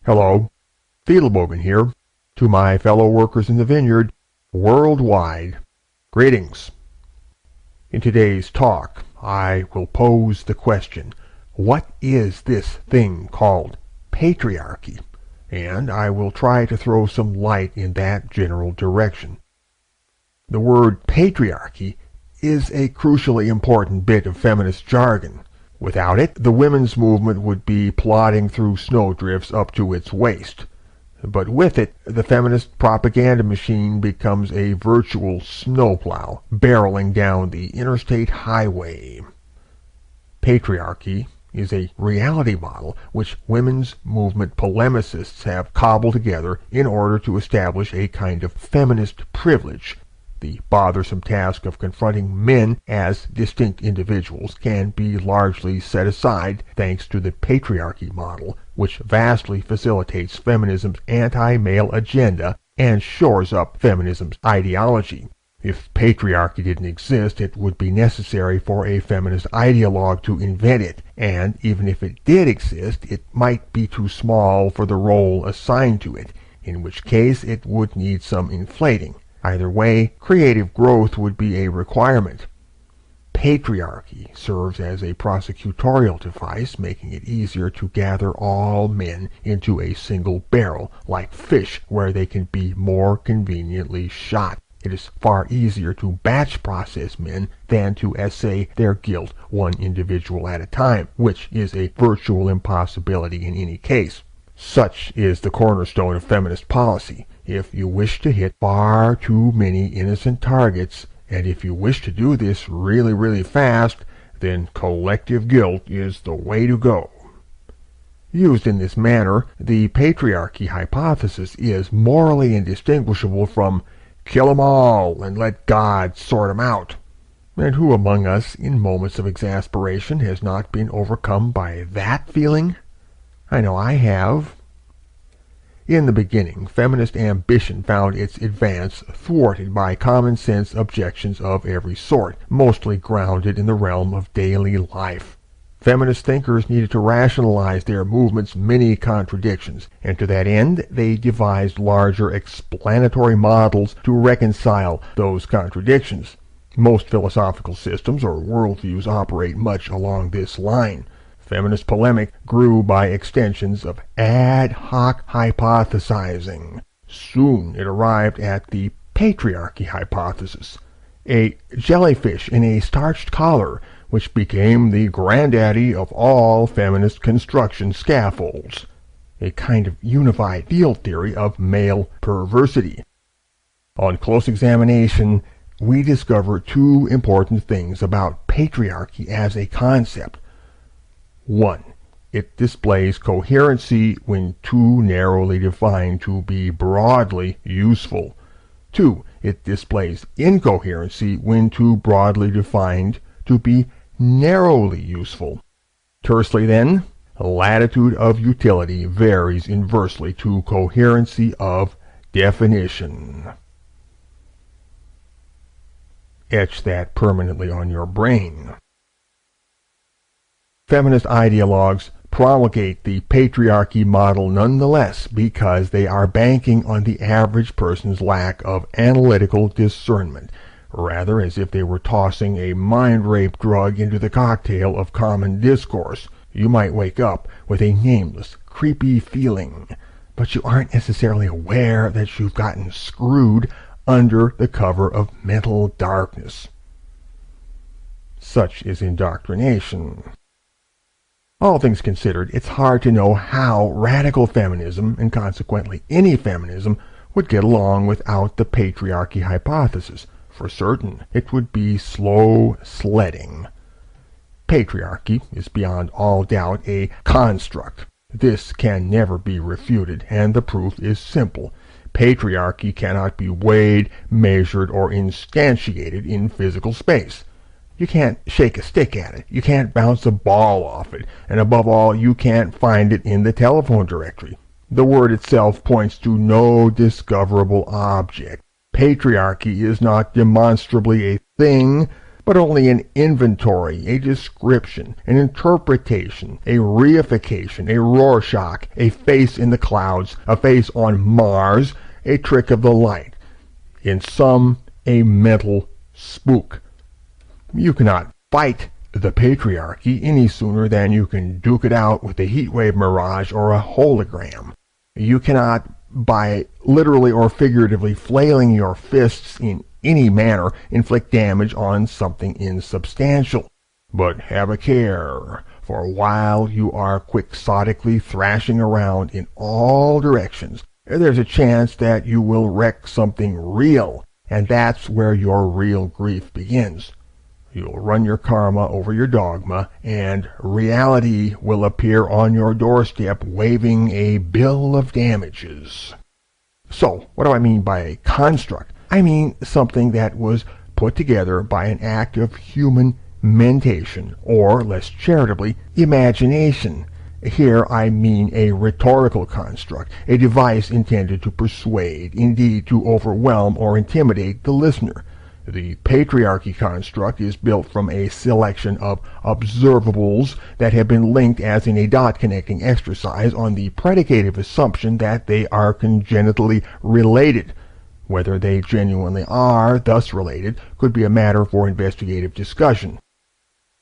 Hello, Fiedelbogen here, to my fellow workers in the vineyard worldwide. Greetings. In today's talk, I will pose the question, what is this thing called patriarchy? And I will try to throw some light in that general direction. The word patriarchy is a crucially important bit of feminist jargon. Without it, the women's movement would be plodding through snowdrifts up to its waist. But with it, the feminist propaganda machine becomes a virtual snowplow, barreling down the interstate highway. Patriarchy is a reality model which women's movement polemicists have cobbled together in order to establish a kind of feminist privilege. The bothersome task of confronting men as distinct individuals can be largely set aside thanks to the patriarchy model, which vastly facilitates feminism's anti-male agenda and shores up feminism's ideology. If patriarchy didn't exist, it would be necessary for a feminist ideologue to invent it, and even if it did exist, it might be too small for the role assigned to it, in which case it would need some inflating. Either way, creative growth would be a requirement. Patriarchy serves as a prosecutorial device, making it easier to gather all men into a single barrel, like fish where they can be more conveniently shot. It is far easier to batch process men than to assay their guilt one individual at a time, which is a virtual impossibility in any case. Such is the cornerstone of feminist policy. If you wish to hit far too many innocent targets, and if you wish to do this really fast, then collective guilt is the way to go. Used in this manner, the patriarchy hypothesis is morally indistinguishable from kill 'em all and let God sort 'em out. And who among us, in moments of exasperation, has not been overcome by that feeling? I know I have. In the beginning, feminist ambition found its advance thwarted by common-sense objections of every sort, mostly grounded in the realm of daily life. Feminist thinkers needed to rationalize their movement's many contradictions, and to that end they devised larger explanatory models to reconcile those contradictions. Most philosophical systems or worldviews operate much along this line. Feminist polemic grew by extensions of ad hoc hypothesizing. Soon it arrived at the patriarchy hypothesis, a jellyfish in a starched collar, which became the granddaddy of all feminist construction scaffolds, a kind of unified field theory of male perversity. On close examination, we discover two important things about patriarchy as a concept. 1. It displays coherency when too narrowly defined to be broadly useful. 2. It displays incoherency when too broadly defined to be narrowly useful. Tersely then, latitude of utility varies inversely to coherency of definition. Etch that permanently on your brain. Feminist ideologues promulgate the patriarchy model nonetheless because they are banking on the average person's lack of analytical discernment, rather as if they were tossing a mind-rape drug into the cocktail of common discourse. You might wake up with a nameless, creepy feeling, but you aren't necessarily aware that you've gotten screwed under the cover of mental darkness. Such is indoctrination. All things considered, it's hard to know how radical feminism, and consequently any feminism, would get along without the patriarchy hypothesis. For certain, it would be slow sledding. Patriarchy is beyond all doubt a construct. This can never be refuted, and the proof is simple. Patriarchy cannot be weighed, measured, or instantiated in physical space. You can't shake a stick at it. You can't bounce a ball off it. And above all, you can't find it in the telephone directory. The word itself points to no discoverable object. Patriarchy is not demonstrably a thing, but only an inventory, a description, an interpretation, a reification, a Rorschach, a face in the clouds, a face on Mars, a trick of the light. In sum, a mental spook. You cannot fight the patriarchy any sooner than you can duke it out with a heatwave mirage or a hologram. You cannot, by literally or figuratively flailing your fists in any manner, inflict damage on something insubstantial. But have a care, for while you are quixotically thrashing around in all directions, there's a chance that you will wreck something real, and that's where your real grief begins. You'll run your karma over your dogma, and reality will appear on your doorstep waving a bill of damages. So, what do I mean by a construct? I mean something that was put together by an act of human mentation, or, less charitably, imagination. Here I mean a rhetorical construct, a device intended to persuade, indeed to overwhelm or intimidate the listener. The patriarchy construct is built from a selection of observables that have been linked as in a dot-connecting exercise on the predicative assumption that they are congenitally related. Whether they genuinely are thus related could be a matter for investigative discussion.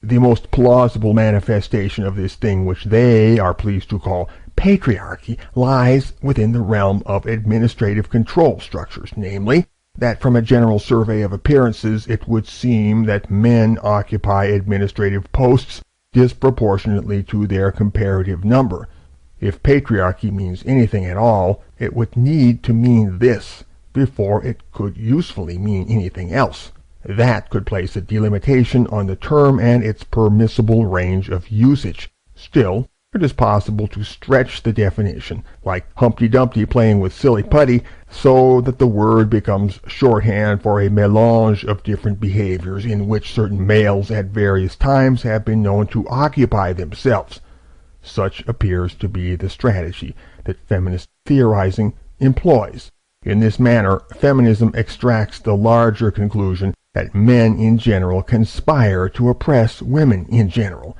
The most plausible manifestation of this thing which they are pleased to call patriarchy lies within the realm of administrative control structures, namely, that from a general survey of appearances it would seem that men occupy administrative posts disproportionately to their comparative number. If patriarchy means anything at all, it would need to mean this before it could usefully mean anything else. That could place a delimitation on the term and its permissible range of usage. Still, it is possible to stretch the definition, like Humpty Dumpty playing with silly putty, so that the word becomes shorthand for a mélange of different behaviors in which certain males at various times have been known to occupy themselves. Such appears to be the strategy that feminist theorizing employs. In this manner, feminism extracts the larger conclusion that men in general conspire to oppress women in general,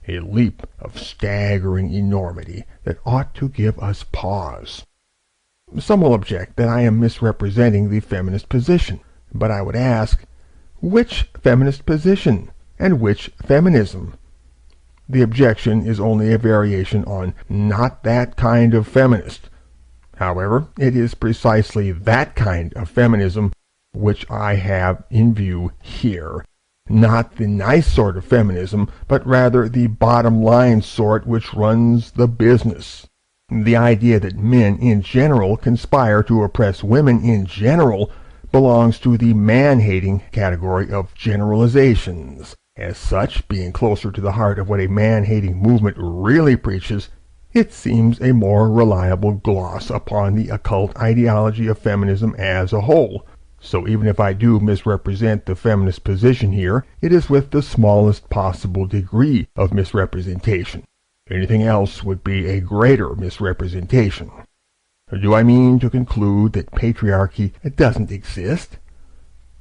a leap of staggering enormity that ought to give us pause. Some will object that I am misrepresenting the feminist position, but I would ask, which feminist position and which feminism? The objection is only a variation on not that kind of feminist. However, it is precisely that kind of feminism which I have in view here. Not the nice sort of feminism, but rather the bottom-line sort which runs the business. The idea that men in general conspire to oppress women in general belongs to the man-hating category of generalizations. As such, being closer to the heart of what a man-hating movement really preaches, it seems a more reliable gloss upon the occult ideology of feminism as a whole. So even if I do misrepresent the feminist position here, it is with the smallest possible degree of misrepresentation. Anything else would be a greater misrepresentation. Do I mean to conclude that patriarchy doesn't exist?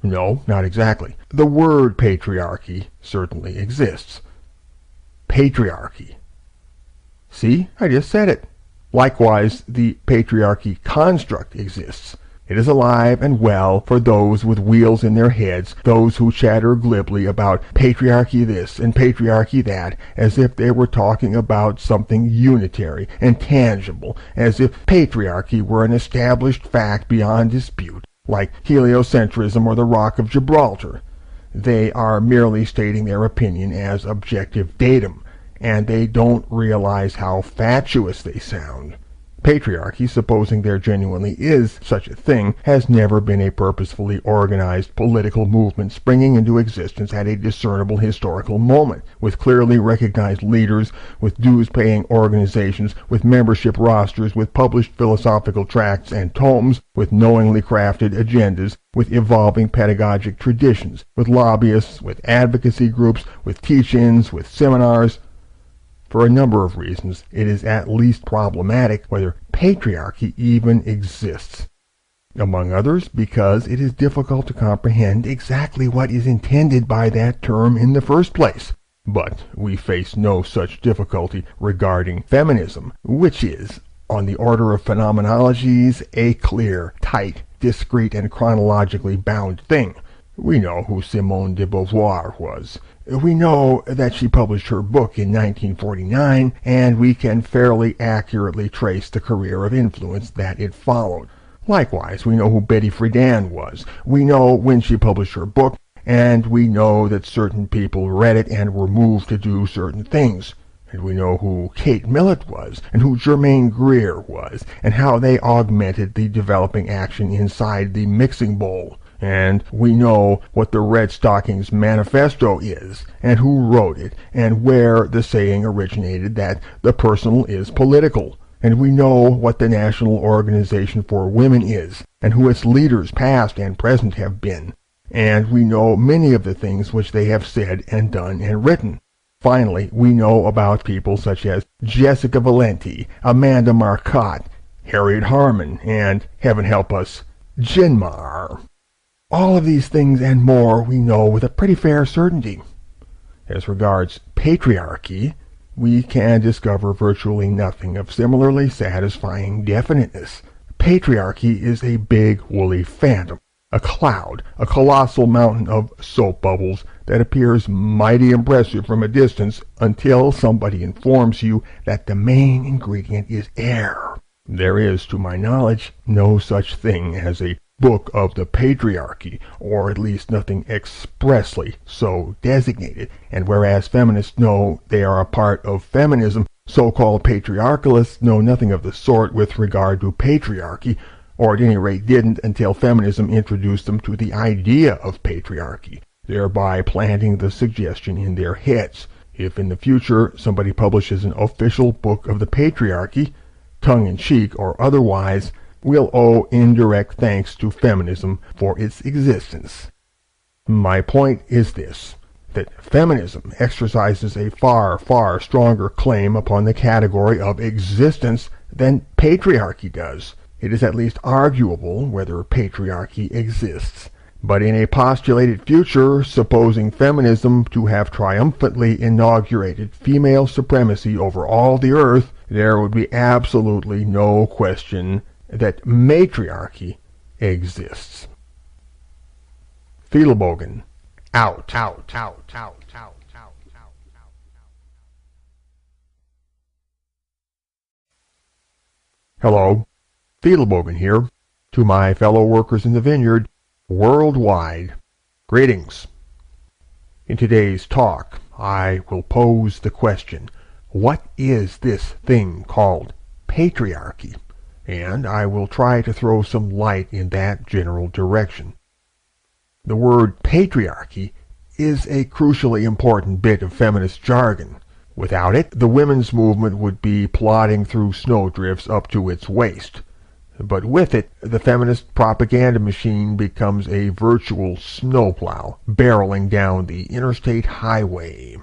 No, not exactly. The word patriarchy certainly exists. Patriarchy. See, I just said it. Likewise, the patriarchy construct exists. It is alive and well for those with wheels in their heads, those who chatter glibly about patriarchy this and patriarchy that, as if they were talking about something unitary and tangible, as if patriarchy were an established fact beyond dispute, like heliocentrism or the Rock of Gibraltar. They are merely stating their opinion as objective datum, and they don't realize how fatuous they sound. Patriarchy, supposing there genuinely is such a thing, has never been a purposefully organized political movement springing into existence at a discernible historical moment, with clearly recognized leaders, with dues-paying organizations, with membership rosters, with published philosophical tracts and tomes, with knowingly crafted agendas, with evolving pedagogic traditions, with lobbyists, with advocacy groups, with teach-ins, with seminars. For a number of reasons, it is at least problematic whether patriarchy even exists. Among others, because it is difficult to comprehend exactly what is intended by that term in the first place. But we face no such difficulty regarding feminism, which is, on the order of phenomenologies, a clear, tight, discrete, and chronologically bound thing. We know who Simone de Beauvoir was. We know that she published her book in 1949, and we can fairly accurately trace the career of influence that it followed. Likewise, we know who Betty Friedan was. We know when she published her book, and we know that certain people read it and were moved to do certain things. And we know who Kate Millett was, and who Germaine Greer was, and how they augmented the developing action inside the mixing bowl. And we know what the Red Stockings Manifesto is, and who wrote it, and where the saying originated that the personal is political. And we know what the National Organization for Women is, and who its leaders past and present have been. And we know many of the things which they have said and done and written. Finally, we know about people such as Jessica Valenti, Amanda Marcotte, Harriet Harman, and, heaven help us, Genmar. All of these things and more we know with a pretty fair certainty. As regards patriarchy, we can discover virtually nothing of similarly satisfying definiteness. Patriarchy is a big woolly phantom, a cloud, a colossal mountain of soap bubbles that appears mighty impressive from a distance until somebody informs you that the main ingredient is air. There is, to my knowledge, no such thing as a book of the patriarchy, or at least nothing expressly so designated, and whereas feminists know they are a part of feminism, so-called patriarchalists know nothing of the sort with regard to patriarchy, or at any rate didn't until feminism introduced them to the idea of patriarchy, thereby planting the suggestion in their heads. If in the future somebody publishes an official book of the patriarchy, tongue-in-cheek or otherwise, we'll owe indirect thanks to feminism for its existence. My point is this, that feminism exercises a far, far stronger claim upon the category of existence than patriarchy does. It is at least arguable whether patriarchy exists. But in a postulated future, supposing feminism to have triumphantly inaugurated female supremacy over all the earth, there would be absolutely no question that matriarchy exists. Fiedelbogen, out. Hello, Fiedelbogen here. To my fellow workers in the vineyard, worldwide, greetings. In today's talk, I will pose the question, what is this thing called patriarchy? And I will try to throw some light in that general direction. The word patriarchy is a crucially important bit of feminist jargon. Without it, the women's movement would be plodding through snowdrifts up to its waist. But with it, the feminist propaganda machine becomes a virtual snowplow, barreling down the interstate highway.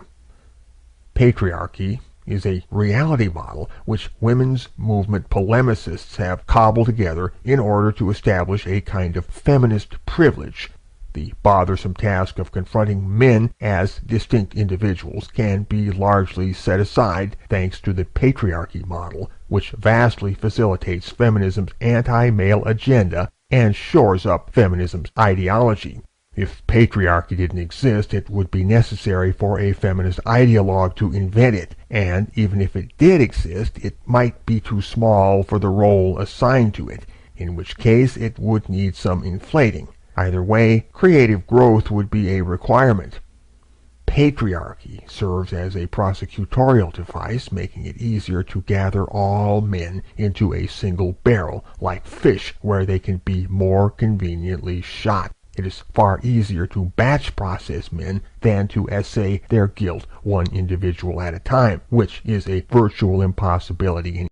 Patriarchy is a reality model which women's movement polemicists have cobbled together in order to establish a kind of feminist privilege. The bothersome task of confronting men as distinct individuals can be largely set aside thanks to the patriarchy model, which vastly facilitates feminism's anti-male agenda and shores up feminism's ideology. If patriarchy didn't exist, it would be necessary for a feminist ideologue to invent it, and even if it did exist, it might be too small for the role assigned to it, in which case it would need some inflating. Either way, creative growth would be a requirement. Patriarchy serves as a prosecutorial device, making it easier to gather all men into a single barrel, like fish where they can be more conveniently shot. It is far easier to batch process men than to assay their guilt one individual at a time, which is a virtual impossibility in